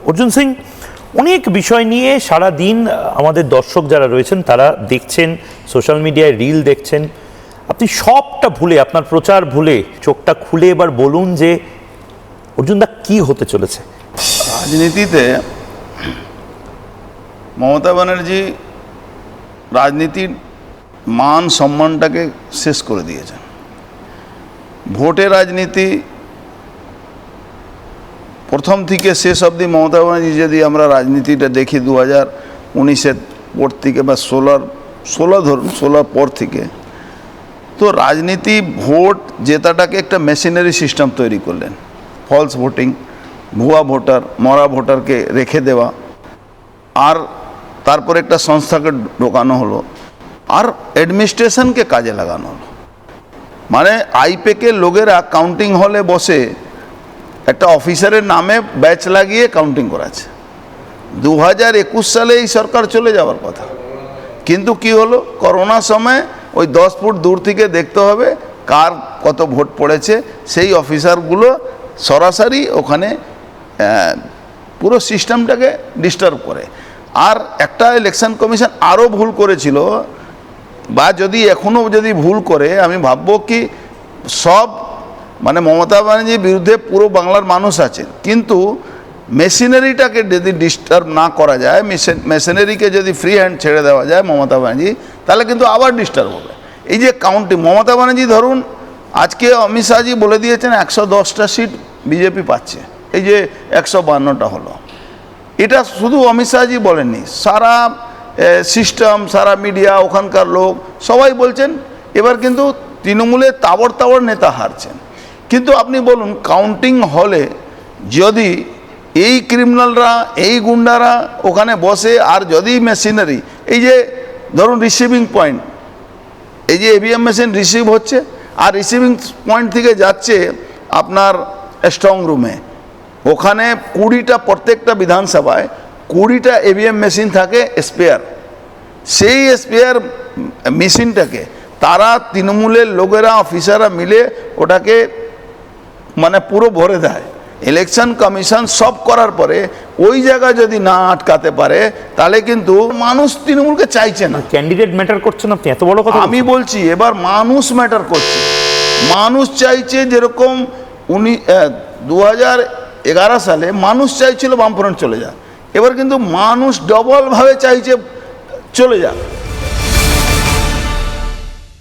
অর্জুন সিং, অনেক বিষয় নিয়ে সারা দিন আমাদের দর্শক যারা রয়েছেন তারা দেখছেন, সোশ্যাল মিডিয়ায় রিল দেখছেন। আপনি সবটা ভুলে, আপনার প্রচার ভুলে চোখটা খুলে এবার বলুন যে অর্জুনদা কি হতে চলেছে। রাজনীতিতে মমতা ব্যানার্জি রাজনীতির মান সম্মানটাকে শেষ করে দিয়েছেন। ভোটের রাজনীতি প্রথম থেকে শেষ অবধি মমতা ব্যানার্জি, যদি আমরা রাজনীতিটা দেখি 2019-এর পর থেকে বা 16 পর থেকে, তো রাজনীতি ভোট জেতাটাকে একটা মেশিনারি সিস্টেম তৈরি করলেন। ফলস ভোটিং, ভুয়া ভোটার, মরা ভোটারকে রেখে দেওয়া, আর তারপরে একটা সংস্থাকে ঢোকানো হলো, আর অ্যাডমিনিস্ট্রেশনকে কাজে লাগানো হলো। মানে আইপ্যাকের লোকেরা কাউন্টিং হলে বসে একটা অফিসারের নামে ব্যাচ লাগিয়ে কাউন্টিং করাচ্ছে। 2021 সালে এই সরকার চলে যাওয়ার কথা, কিন্তু কি হলো, করোনার সময় ওই 10 ফুট দূর থেকে দেখতে হবে কার কত ভোট পড়েছে, সেই অফিসারগুলো সরাসরি ওখানে পুরো সিস্টেমটাকে ডিস্টার্ব করে। আর একটা ইলেকশন কমিশন আরও ভুল করেছিল, বা যদি এখনও যদি ভুল করে, আমি ভাববো কি সব মানে মমতা ব্যানার্জির বিরুদ্ধে পুরো বাংলার মানুষ আছে, কিন্তু মেশিনারিটাকে যদি ডিস্টার্ব না করা যায়, মেশিনারিকে যদি ফ্রি হ্যান্ড ছেড়ে দেওয়া যায় মমতা ব্যানার্জি, তাহলে কিন্তু আবার ডিস্টার্ব হবে। এই যে কাউন্টিং, মমতা ব্যানার্জি ধরুন আজকে অমিত শাহজি বলে দিয়েছেন 110টা সিট বিজেপি পাচ্ছে, এই যে 152টা হলো, এটা শুধু অমিত শাহজি বলেননি, সারা সিস্টেম, সারা মিডিয়া, ওখানকার লোক সবাই বলছেন। এবার কিন্তু তৃণমূলের তাবড় নেতা হারছেন। কিন্তু আপনি বলুন, কাউন্টিং হলে যদি এই ক্রিমিনালরা, এই গুন্ডারা ওখানে বসে, আর যদি মেশিনারি, এই যে ধরুন রিসিভিং পয়েন্ট, এই যে ইভিএম মেশিন রিসিভ হচ্ছে আর রিসিভিং পয়েন্ট থেকে যাচ্ছে আপনার স্ট্রং রুমে, ওখানে 20টা, প্রত্যেকটা বিধানসভায় 20টা ইভিএম মেশিন থাকে স্পেয়ার। সেই স্পেয়ার মেশিনটাকে তারা তৃণমূলের লোকেরা, অফিসাররা মিলে ওটাকে মানে পুরো ভরে দেয়। ইলেকশন কমিশন সব করার পরে ওই জায়গা যদি না আটকাতে পারে, তাহলে কিন্তু মানুষ তৃণমূলকে চাইছে না। ক্যান্ডিডেট ম্যাটার করছে না, আপনি এত বড় কথা আমি বলছি, এবার মানুষ ম্যাটার করছে। মানুষ চাইছে, যেরকম 2011 সালে মানুষ চাইছিল বামফ্রন্ট চলে যাক, এবার কিন্তু মানুষ ডবলভাবে চাইছে চলে যাক।